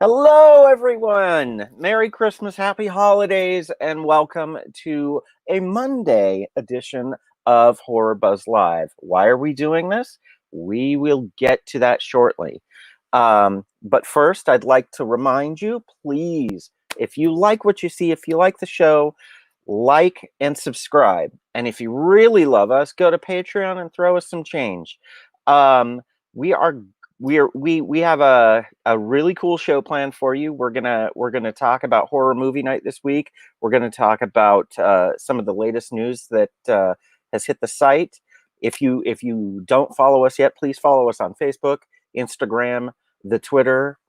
Hello, everyone. Merry Christmas, Happy Holidays, and welcome to a Monday edition of HorrorBuzz Live. Why are we doing this? We will get to that shortly. But first, I'd like to remind you, please, if you like what you see, if you like the show, like and subscribe. And if you really love us, go to Patreon and throw us some change. We are we have a really cool show planned for you. We're gonna talk about horror movie night this week. We're gonna talk about some of the latest news that has hit the site. If you don't follow us yet, please follow us on Facebook, Instagram, the Twitter.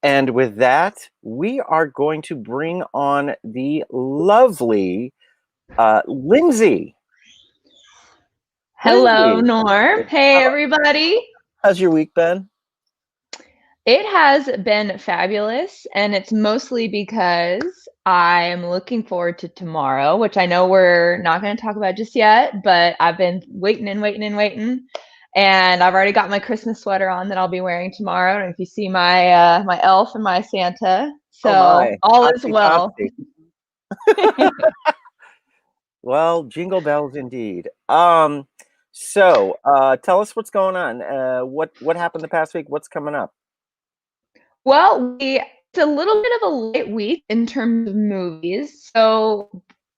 And with that, we are going to bring on the lovely Lindsey. Hello, Lindsey, Norm. Hey, everybody. how's your week been? It has been fabulous, and it's mostly because I'm looking forward to tomorrow, which I know we're not going to talk about just yet, but I've been waiting and waiting and waiting, and I've already got my Christmas sweater on that I'll be wearing tomorrow. I don't know if you see my my elf and my Santa, Oh so my, all is topsy, well. topsy. Well, jingle bells indeed. So tell us what's going on. What happened the past week? What's coming up? Well, it's a little bit of a light week in terms of movies. So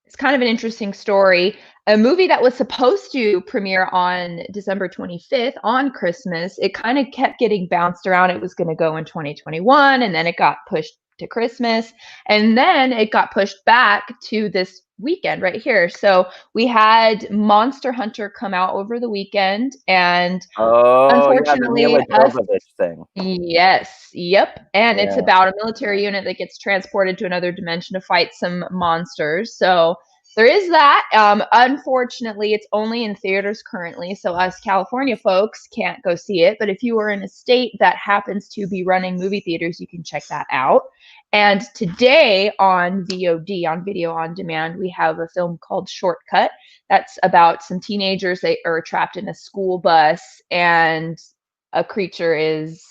it's kind of an interesting story. A movie that was supposed to premiere on December 25th on Christmas, it kind of kept getting bounced around. It was going to go in 2021, and then it got pushed to Christmas, and then it got pushed back to this weekend right here. So we had Monster Hunter come out over the weekend, and Oh, yeah, the unfortunately, Mila us. Jovovich thing. Yes, yep. And it's Yeah. about a military unit that gets transported to another dimension to fight some monsters. So there is that. Unfortunately, it's only in theaters currently, so us California folks can't go see it. But if you are in a state that happens to be running movie theaters, you can check that out. And today on VOD, on video on demand, we have a film called Shortcut. That's about some teenagers that are trapped in a school bus, and a creature is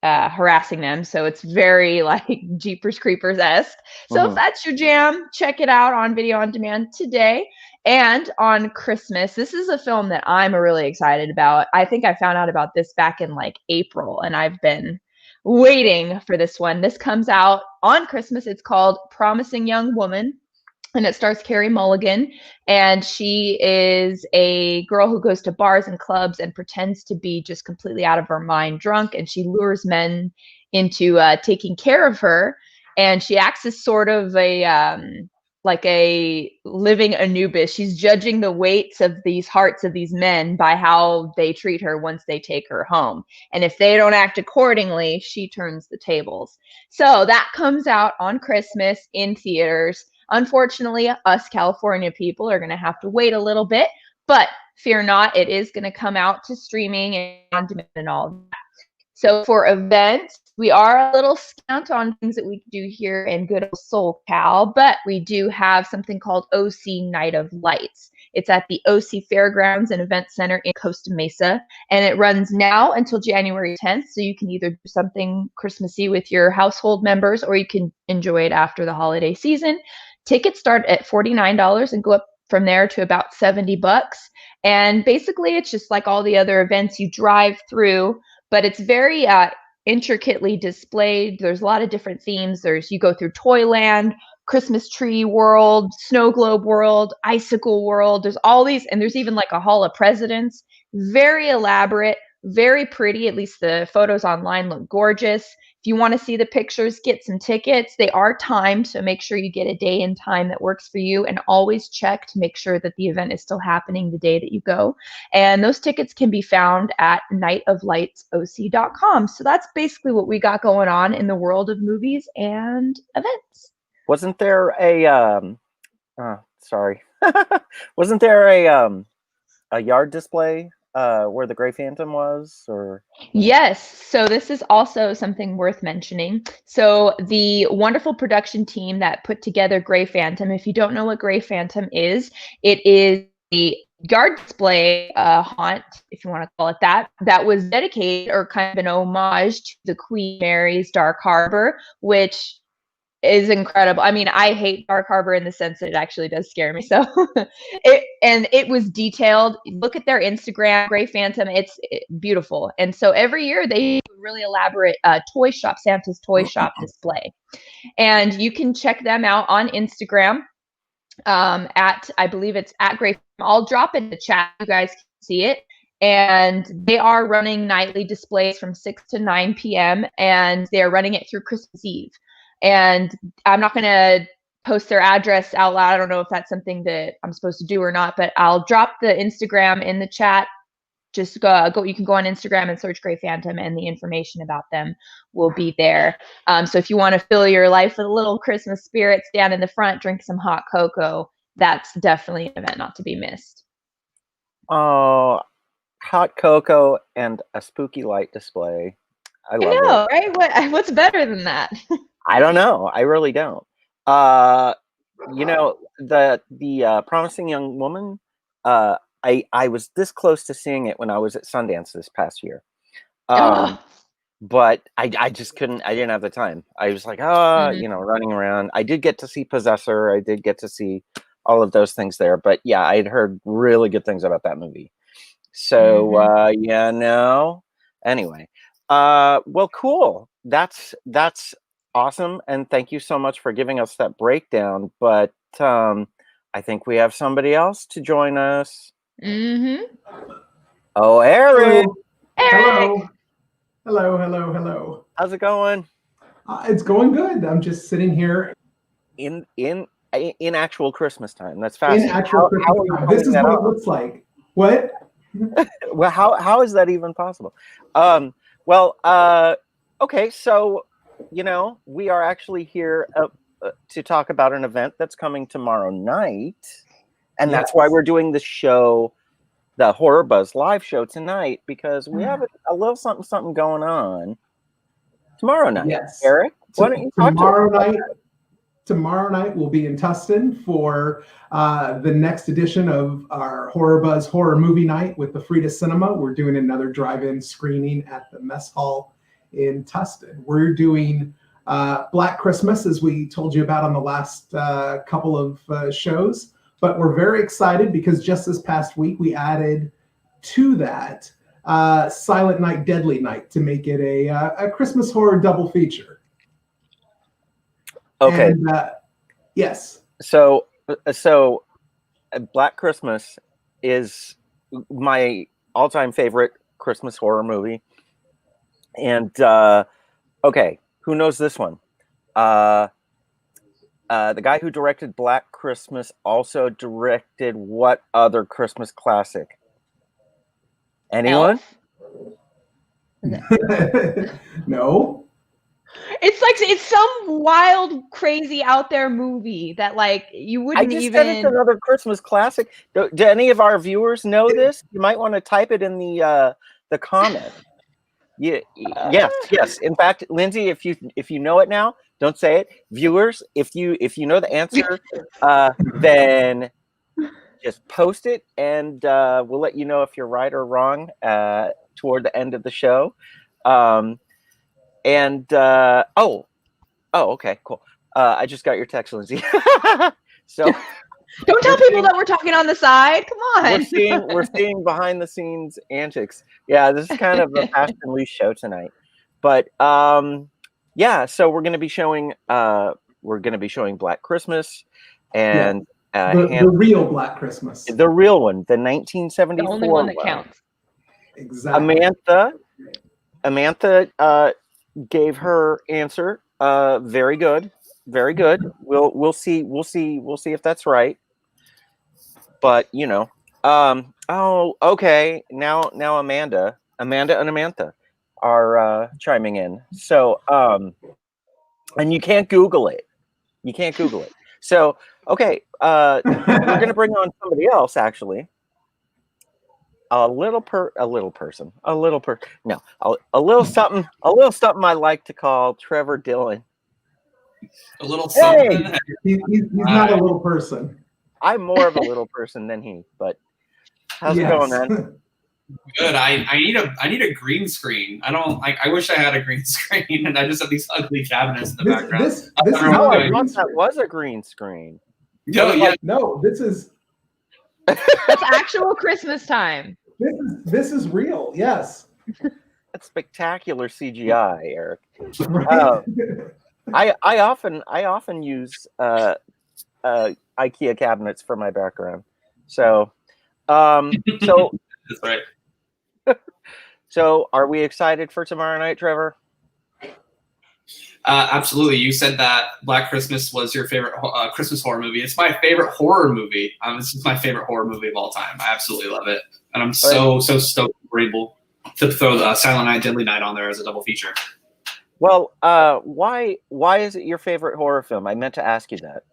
harassing them. So it's very like Jeepers Creepers-esque. So if that's your jam, check it out on video on demand today. And on Christmas, this is a film that I'm really excited about. I think I found out about this back in like April, and I've been waiting for this one. This comes out on Christmas. It's called Promising Young Woman, and it stars Carey Mulligan, and she is a girl who goes to bars and clubs and pretends to be just completely out of her mind drunk, and she lures men into taking care of her, and she acts as sort of a like a living Anubis. She's judging the weights of these hearts of these men by how they treat her once they take her home, and if they don't act accordingly, she turns the tables. So that comes out on Christmas in theaters. Unfortunately, us California people are going to have to wait a little bit, but fear not, it is going to come out to streaming and on demand and all of that. So for events, we are a little scant on things that we can do here in good old SoCal, but we do have something called OC Night of Lights. It's at the OC Fairgrounds and Event Center in Costa Mesa, and it runs now until January 10th, so you can either do something Christmassy with your household members, or you can enjoy it after the holiday season. Tickets start at $49 and go up from there to about $70. And basically, it's just like all the other events. You drive through, but it's very intricately displayed. There's a lot of different themes. You go through Toyland, Christmas tree world, snow globe world, icicle world. There's all these, and there's even like a Hall of Presidents. Very elaborate, very pretty. At least the photos online look gorgeous. If you want to see the pictures, get some tickets. They are timed, so make sure you get a day and time that works for you, and always check to make sure that the event is still happening the day that you go. And those tickets can be found at nightoflightsoc.com. So that's basically what we got going on in the world of movies and events. Wasn't there a sorry. Wasn't there a yard display where the Grey Phantom was, or? Yes, so this is also something worth mentioning. So the wonderful production team that put together Grey Phantom, if you don't know what Grey Phantom is, it is a yard display haunt, if you want to call it that, that was dedicated or kind of an homage to the Queen Mary's Dark Harbor, which is incredible. I mean, I hate Dark Harbor in the sense that it actually does scare me. So it was detailed. Look at their Instagram, Grey Phantom. It's beautiful. And so every year they do a really elaborate toy shop, Santa's toy shop display. And you can check them out on Instagram at, I believe it's at Grey. I'll drop in the chat. You guys can see it. And they are running nightly displays from 6 to 9 p.m. and they're running it through Christmas Eve. And I'm not going to post their address out loud. I don't know if that's something that I'm supposed to do or not, but I'll drop the Instagram in the chat. Just go. You can go on Instagram and search Grey Phantom, and the information about them will be there. So if you want to fill your life with a little Christmas spirit, stand in the front, drink some hot cocoa. That's definitely an event not to be missed. Oh, hot cocoa and a spooky light display. I love it. Right? What's better than that? I don't know. I really don't. You know, the Promising Young Woman. I was this close to seeing it when I was at Sundance this past year. But I just couldn't. I didn't have the time. I was like, you know, running around. I did get to see Possessor. I did get to see all of those things there. But yeah, I had heard really good things about that movie. So yeah, no. Anyway, well, cool. That's awesome, and thank you so much for giving us that breakdown. But I think we have somebody else to join us. Oh, Eric. Hello. Hello. How's it going? It's going good. I'm just sitting here in actual Christmas time. That's fascinating. In actual Christmas time. This is what it looks like. What? Well, how is that even possible? Okay, so you know, we are actually here to talk about an event that's coming tomorrow night, and that's why we're doing the show, the HorrorBuzz live show tonight, because we have a little something going on tomorrow night. Yes, Eric, why don't you talk to us? Tomorrow night we'll be in Tustin for the next edition of our HorrorBuzz Horror Movie Night with the Frida Cinema. We're doing another drive-in screening at the Mess Hall in Tustin. We're doing Black Christmas, as we told you about on the last couple of shows. But we're very excited because just this past week we added to that Silent Night, Deadly Night to make it a Christmas horror double feature. Okay. And, yes. So Black Christmas is my all-time favorite Christmas horror movie. And okay, who knows this one? The guy who directed Black Christmas also directed what other Christmas classic? Anyone? No. It's some wild, crazy, out there movie that like you wouldn't I just even. said it's another Christmas classic. Do any of our viewers know this? You might want to type it in the comment. Yeah, yes. In fact, Lindsey, if you know it now, don't say it. Viewers, if you know the answer, then just post it, and we'll let you know if you're right or wrong toward the end of the show. Okay, cool. I just got your text, Lindsey. So don't tell people that we're talking on the side. Come on. We're seeing behind the scenes antics. Yeah, this is kind of a fast and loose show tonight. But yeah, so we're gonna be showing Black Christmas and the real Black Christmas. The real one, the 1974 the only one that counts. Exactly. Amantha gave her answer. Very good. We'll see if that's right. But you know, okay. Now Amanda and Amantha are chiming in. So and you can't Google it. So okay, we're gonna bring on somebody else actually. A little something I like to call Trevor Dillon. A little something. He's not a little person. I'm more of a little person than he, but How's it going, man? Good. I need a green screen. I wish I had a green screen, and I just have these ugly cabinets in the background. This is Oh, not I a green thought that screen. was a green screen. No, yeah, No, this is That's actual Christmas time. this is real. Yes. That's spectacular CGI, Eric. Right. I often use IKEA cabinets for my background. So that's right. so are we excited for tomorrow night, Trevor? Absolutely. You said that Black Christmas was your favorite Christmas horror movie. It's my favorite horror movie. This is my favorite horror movie of all time. I absolutely love it, and I'm so stoked we're able to throw the Silent Night, Deadly Night on there as a double feature. Well, why is it your favorite horror film? I meant to ask you that.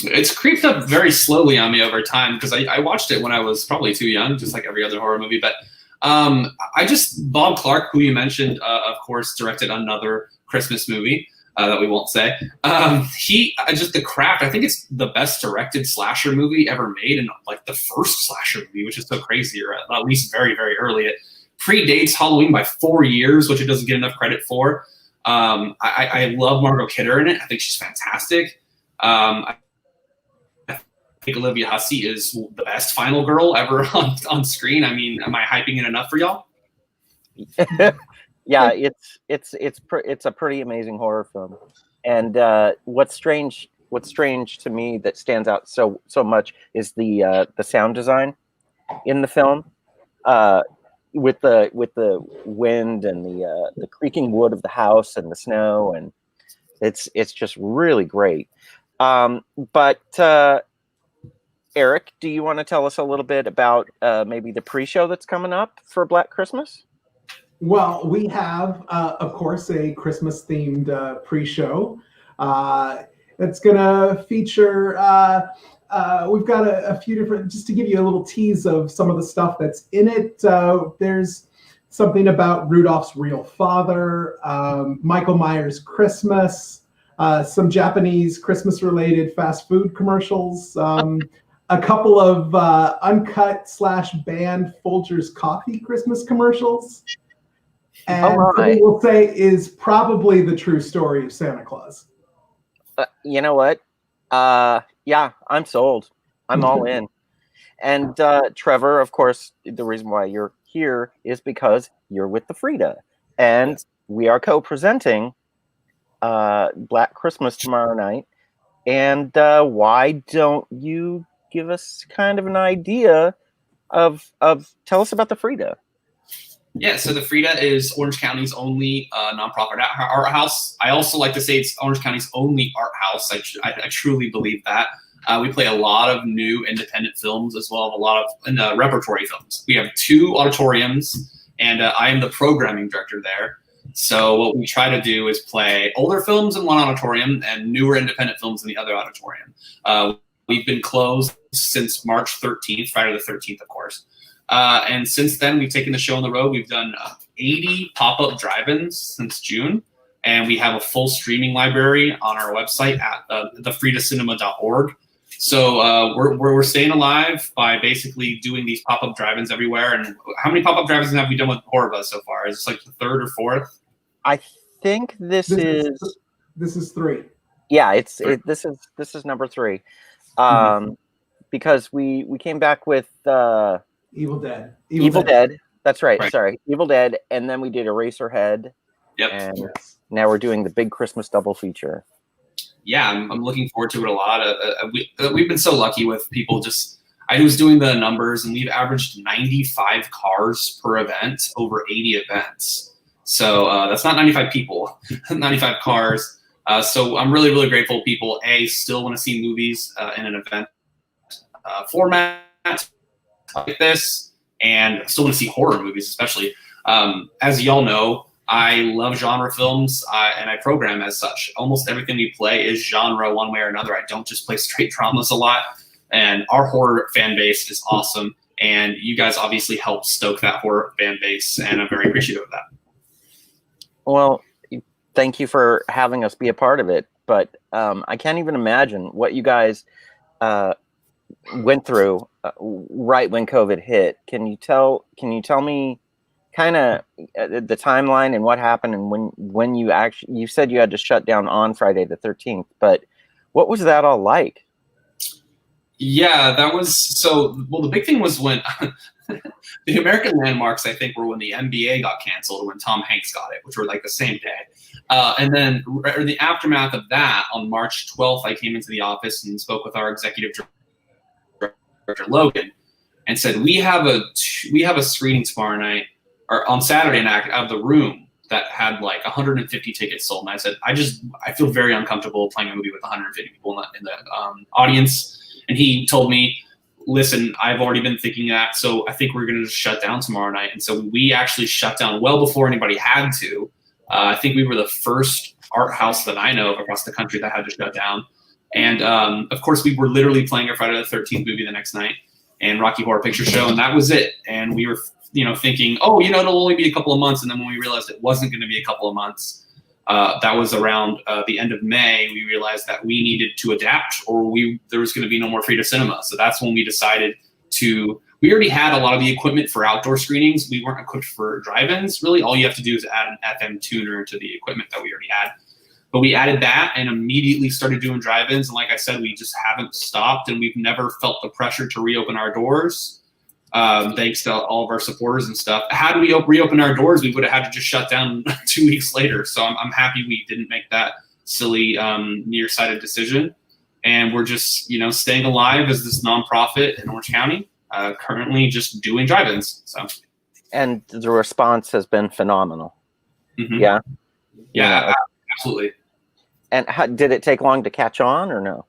It's creeped up very slowly on me over time because I watched it when I was probably too young, just like every other horror movie. But Bob Clark, who you mentioned, of course, directed another Christmas movie that we won't say. The Craft, I think it's the best directed slasher movie ever made, and like the first slasher movie, which is so crazy, or at least very, very early. It predates Halloween by 4 years, which it doesn't get enough credit for. I love Margot Kidder in it. I think she's fantastic. I think Olivia Hussey is the best final girl ever on screen. I mean, am I hyping it enough for y'all? Yeah, it's a pretty amazing horror film. And what's strange to me that stands out so much is the sound design in the film. With the wind and the creaking wood of the house and the snow, and it's just really great. But Eric, do you want to tell us a little bit about maybe the pre-show that's coming up for Black Christmas? Well, we have, of course, a Christmas-themed pre-show. It's going to feature, we've got a few different, just to give you a little tease of some of the stuff that's in it. There's something about Rudolph's real father, Michael Myers' Christmas, some Japanese Christmas-related fast food commercials, a couple of uncut/banned Folgers coffee Christmas commercials. And something we'll say is probably the true story of Santa Claus. You know what? Yeah, I'm sold. I'm all in. And Trevor, of course, the reason why you're here is because you're with the Frida. And we are co-presenting Black Christmas tomorrow night. And why don't you give us kind of an idea of tell us about the Frida? Yeah, so the Frida is Orange County's only nonprofit art house. I also like to say it's Orange County's only art house. I truly believe that. We play a lot of new independent films as well as a lot of repertory films. We have 2 auditoriums, and I am the programming director there. So what we try to do is play older films in one auditorium and newer independent films in the other auditorium. We've been closed since March 13th, Friday the 13th, of course. And since then, we've taken the show on the road. We've done 80 pop-up drive-ins since June, and we have a full streaming library on our website at thefridacinema.org. So we're staying alive by basically doing these pop-up drive-ins everywhere. And how many pop-up drive-ins have we done with HorrorBuzz so far? Is this like the 3rd or 4th? I think this is 3. Yeah, this is number 3. Because we came back with Evil Dead. Evil Dead. That's right. Sorry. Evil Dead. And then we did Eraserhead. Yep. And now we're doing the big Christmas double feature. Yeah, I'm looking forward to it a lot. We've been so lucky with people I was doing the numbers, and we've averaged 95 cars per event over 80 events. So that's not 95 people, 95 cars. So I'm really, really grateful people, still want to see movies in an event format like this, and still want to see horror movies, especially. As y'all know, I love genre films, and I program as such. Almost everything we play is genre one way or another. I don't just play straight dramas a lot, and our horror fan base is awesome, and you guys obviously help stoke that horror fan base, and I'm very appreciative of that. Well, thank you for having us be a part of it, but I can't even imagine what you guys went through right when COVID hit. Can you tell me kind of the timeline and what happened, and when you said you had to shut down on Friday the 13th, but what was that all like? Yeah, that was so. Well, the big thing was when the American landmarks, I think, were when the NBA got canceled, when Tom Hanks got it, which were like the same day. And then, or the aftermath of that, on March 12th, I came into the office and spoke with our executive director Logan, and said, we have a screening tomorrow night, or on Saturday night, out of the room that had like 150 tickets sold. And I said, I feel very uncomfortable playing a movie with 150 people in the audience. And he told me, listen, I've already been thinking that, so I think we're going to just shut down tomorrow night. And so we actually shut down well before anybody had to. I think we were the first art house that I know of across the country that had to shut down. And of course, we were literally playing a Friday the 13th movie the next night and Rocky Horror Picture Show, and that was it. And we were, thinking, it'll only be a couple of months. And then when we realized it wasn't going to be a couple of months, that was around the end of May, we realized that we needed to adapt, or there was going to be no more Frida Cinema. So that's when we decided we already had a lot of the equipment for outdoor screenings. We weren't equipped for drive-ins. Really, all you have to do is add an FM tuner to the equipment that we already had. But we added that and immediately started doing drive-ins. And like I said, we just haven't stopped, and we've never felt the pressure to reopen our doors. Thanks to all of our supporters and stuff. Had we reopened our doors, we would have had to just shut down 2 weeks later. So I'm happy we didn't make that silly nearsighted decision. And we're just, staying alive as this nonprofit in Orange County, currently just doing drive-ins. So. And the response has been phenomenal. Mm-hmm. Yeah. Yeah, absolutely. And did it take long to catch on or no?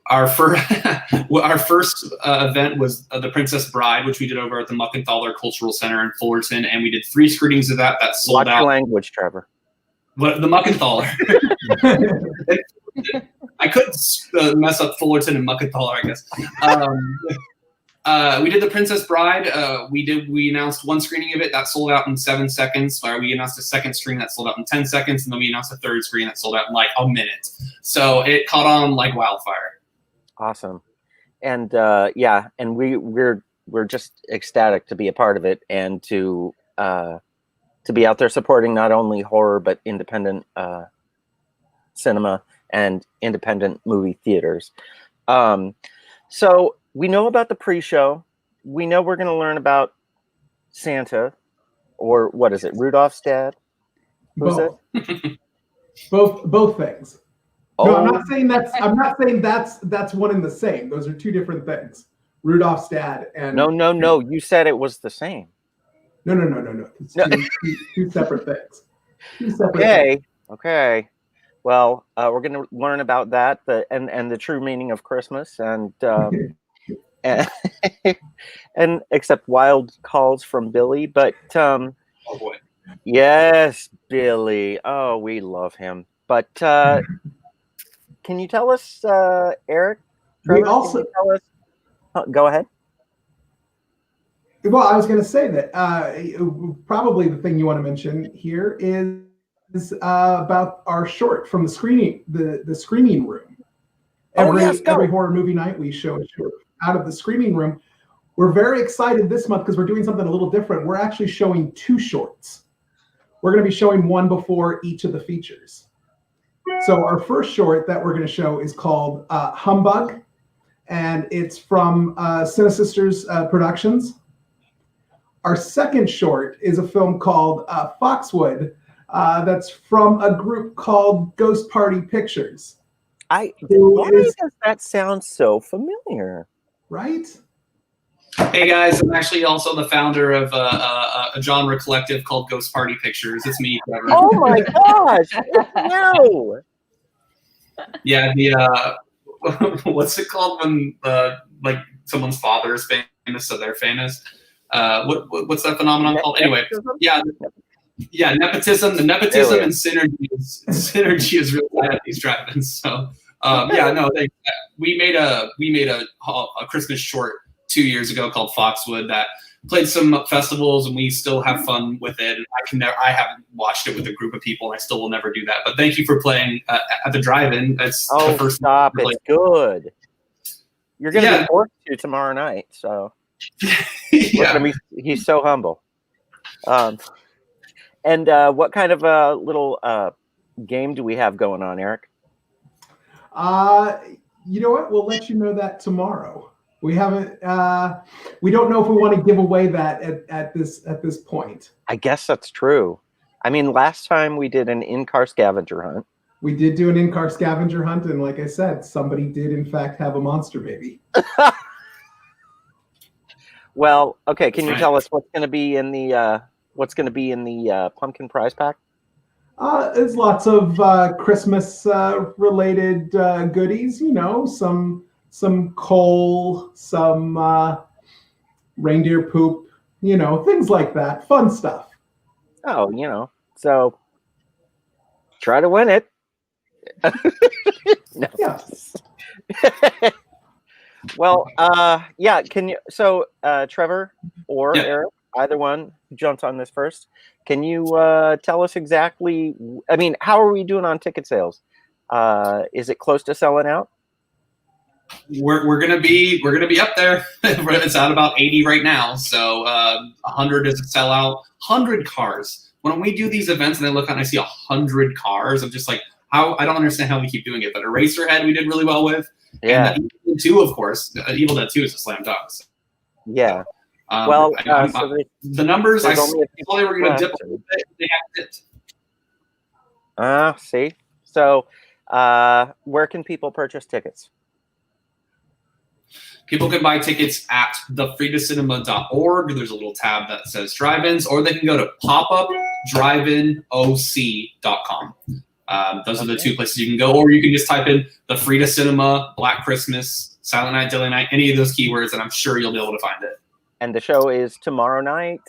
Our first event was The Princess Bride, which we did over at the Muckenthaler Cultural Center in Fullerton, and we did 3 screenings of that. That sold Watch out. your language, Trevor. What, the Muckenthaler? I couldn't mess up Fullerton and Muckenthaler, I guess. We did The Princess Bride. We announced 1 screening of it that sold out in 7 seconds. We announced a 2nd screening that sold out in 10 seconds, and then we announced a 3rd screening that sold out in like a minute. So it caught on like wildfire. Awesome. And and we're just ecstatic to be a part of it and to be out there supporting not only horror but independent cinema and independent movie theaters. So we know about the pre-show. We know we're going to learn about Santa, or what is it, Rudolph's dad? Who's it? Both things. Oh. No, I'm not saying that's one and the same. Those are 2 different things. Rudolph's dad and No. You said it was the same. No. It's two separate things. 2 separate things. Okay. Well, we're going to learn about that, and the true meaning of Christmas, and and accept wild calls from Billy. But Oh boy. yes, Billy. Oh, we love him. But can you tell us, Eric? Trevor, can you tell us? Go ahead. Well, I was going to say that probably the thing you want to mention here is about our short from the screening, the screening room. Every horror movie night, we show a short out of the screening room. We're very excited this month because we're doing something a little different. We're actually showing 2 shorts. We're going to be showing one before each of the features. So our first short that we're going to show is called Humbug, and it's from Cinesisters Productions. Our second short is a film called Foxwood, that's from a group called Ghost Party Pictures. Why does that sound so familiar? Right? Hey guys, I'm actually also the founder of a genre collective called Ghost Party Pictures. It's me, Trevor. Oh my gosh! No. Yeah, the what's it called when like someone's father is famous, so they're famous? What's that phenomenon called? Anyway, yeah, nepotism. The nepotism and synergy is real bad at these drive-ins. So we made a Christmas short 2 years ago called Foxwood that played some festivals, and we still have fun with it. I haven't watched it with a group of people, and I still will never do that. But thank you for playing at the drive-in. That's the first. Stop! It's good. You're going to be forced to tomorrow night. So Yeah. he's so humble. And what kind of little game do we have going on, Eric? You know what? We'll let you know that tomorrow. We haven't. We don't know if we want to give away that at this point. I guess that's true. I mean, last time we did an in-car scavenger hunt. We did do an in-car scavenger hunt, and like I said, somebody did in fact have a monster baby. Well, okay. Can you tell us what's going to be in the pumpkin prize pack? There's lots of Christmas related goodies. You know, some coal, some reindeer poop. You know, things like that. Fun stuff. Oh, you know, so try to win it. No. Yeah. Well, yeah. Can you? So, Trevor or Eric, either one who jumps on this first. Can you tell us exactly? I mean, how are we doing on ticket sales? Is it close to selling out? We're gonna be up there. It's at about 80 right now. So 100 is a sellout. 100 cars. When we do these events and I look out and I see 100 cars, I'm just like, how? I don't understand how we keep doing it. But Eraserhead we did really well with. Yeah. And Evil Dead 2, of course. Evil Dead 2 is a slam dunk. So. Yeah. Well, so the numbers I saw they were going to dip a little bit. They have dipped. See. So, where can people purchase tickets? People can buy tickets at thefridacinema.org. There's a little tab that says drive-ins, or they can go to popupdriveinoc.com. Those are the two places you can go, or you can just type in the Frida Cinema, Black Christmas, Silent Night, Deadly Night, any of those keywords, and I'm sure you'll be able to find it. And the show is tomorrow night,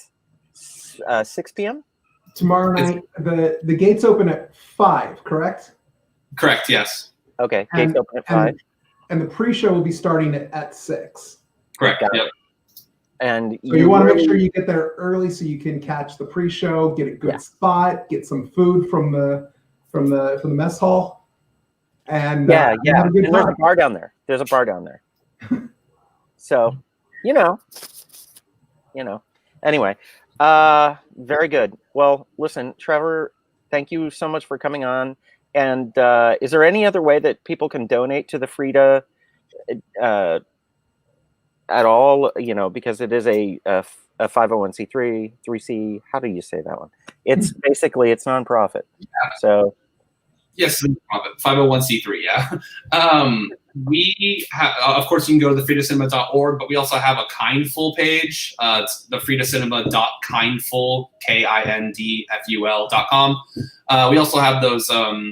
6 p.m. Tomorrow night, the gates open at 5, correct? Correct. Yes. Okay. Gates open at 5. And the pre-show will be starting at 6. Correct. Yep. And so you want to make sure you get there early so you can catch the pre-show, get a good spot, get some food from the mess hall, and have a good time. There's a bar down there. So, you know. Anyway, very good. Well, listen, Trevor, thank you so much for coming on. And is there any other way that people can donate to the Frida at all? You know, because it is a 501c3, 3C. How do you say that one? It's basically it's nonprofit. Yeah. So yes, nonprofit, 501c3. Yeah. We have, of course, you can go to thefridacinema.org, but we also have a Kindful page. It's thefridacinema.kindful, kindful.com. We also have those, oh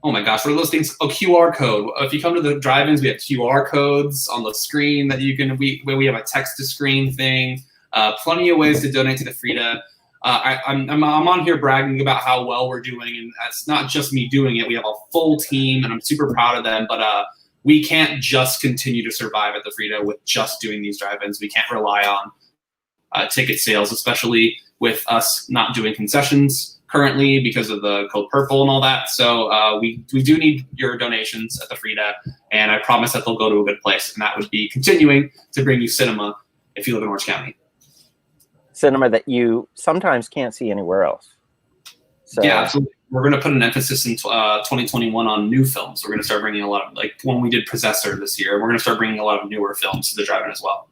my gosh, what are those things? Oh, QR code. If you come to the drive-ins, we have QR codes on the screen that you can, we have a text-to-screen thing. Plenty of ways to donate to the Frida. I'm on here bragging about how well we're doing, and it's not just me doing it. We have a full team, and I'm super proud of them, but we can't just continue to survive at the Frida with just doing these drive-ins. We can't rely on ticket sales, especially with us not doing concessions currently because of the Code Purple and all that. So we do need your donations at the Frida, and I promise that they'll go to a good place, and that would be continuing to bring you cinema if you live in Orange County. Cinema that you sometimes can't see anywhere else. So, yeah, absolutely. We're going to put an emphasis in 2021 on new films. We're going to start bringing a lot of, like when we did Possessor this year, we're going to start bringing a lot of newer films to the drive-in as well.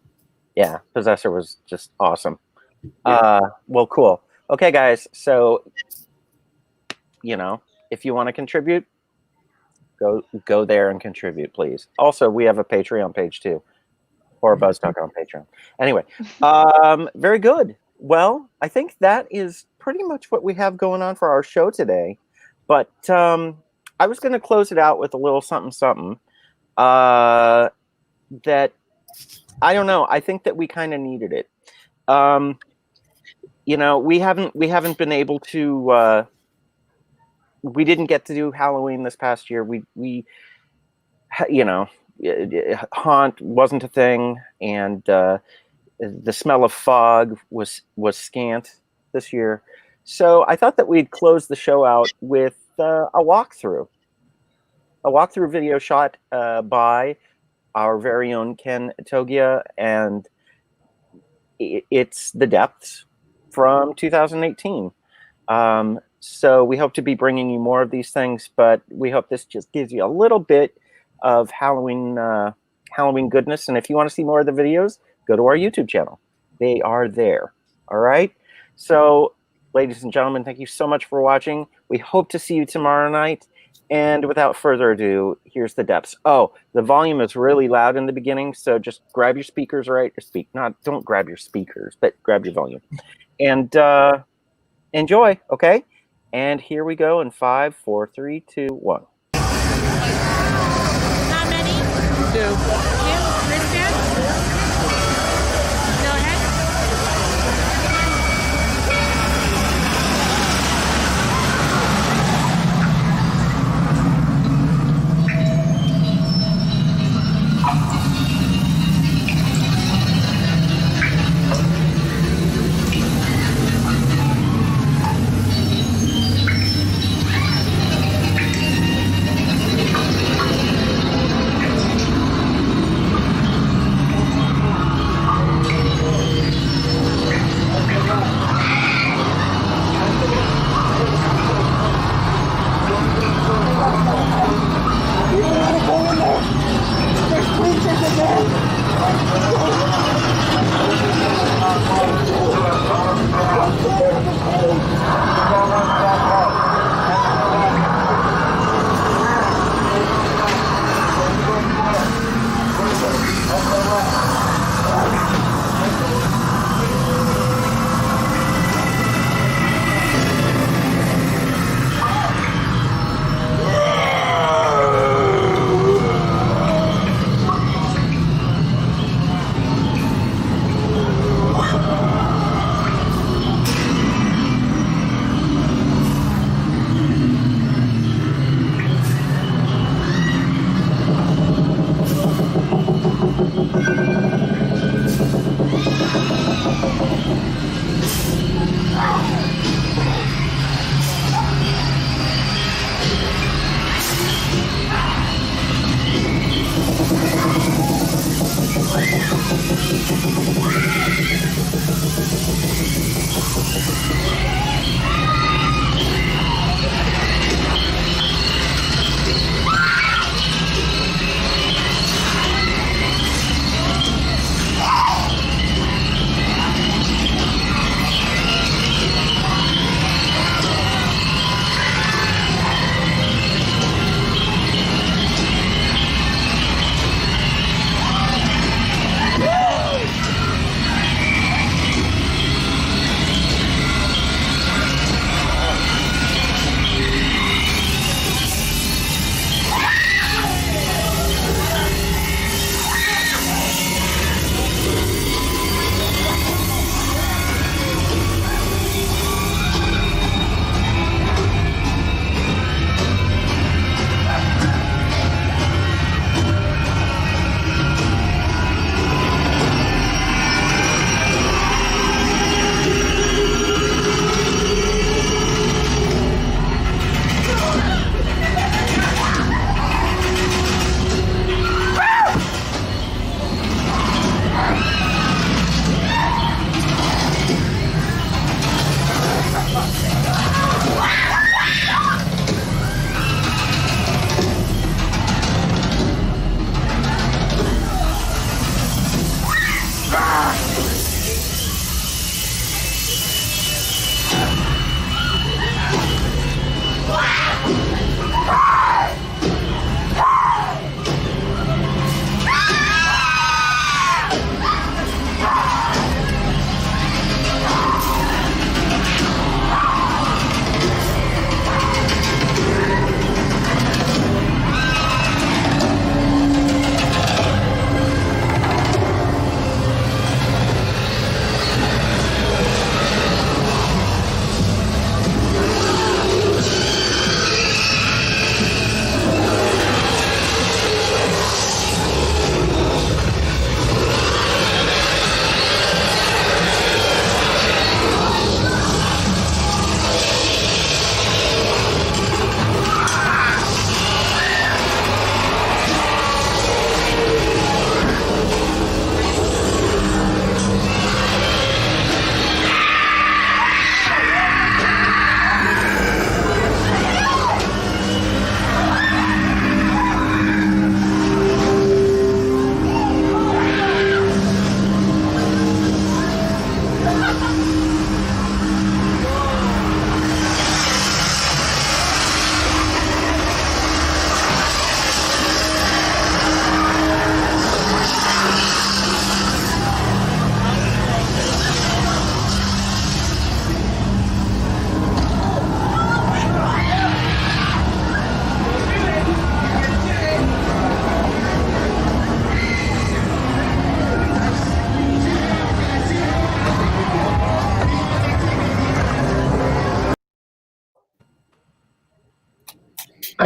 Yeah, Possessor was just awesome. Yeah. Well, cool. Okay, guys. So, you know, if you want to contribute, go there and contribute, please. Also, we have a Patreon page too. HorrorBuzz.com Patreon. Anyway, very good. Well, I think that is pretty much what we have going on for our show today. But I was going to close it out with a little something that I don't know. I think that we kind of needed it. You know, we haven't been able to. We didn't get to do Halloween this past year. We you know. Haunt wasn't a thing, and the smell of fog was scant this year. So I thought that we'd close the show out with a walkthrough video shot by our very own Ken Togia, and it's The Depths from 2018. So we hope to be bringing you more of these things, but we hope this just gives you a little bit of Halloween goodness. And if you want to see more of the videos, go to our YouTube channel. They are there. All right. So, ladies and gentlemen, thank you so much for watching. We hope to see you tomorrow night. And without further ado, here's The Depths. Oh, the volume is really loud in the beginning, so just grab your speakers, right? Or don't grab your speakers, but grab your volume. And enjoy, okay? And here we go in 5, 4, 3, 2, 1. Not many? Two. Wristband? Go ahead.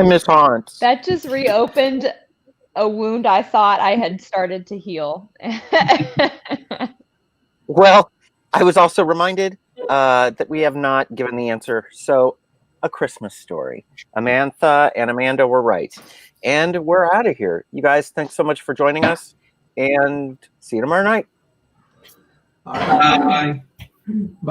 I miss haunts. That just reopened a wound I thought I had started to heal. Well, I was also reminded that we have not given the answer. So, A Christmas Story. Amantha and Amanda were right. And we're out of here. You guys, thanks so much for joining us. And see you tomorrow night. All right. Bye. Bye.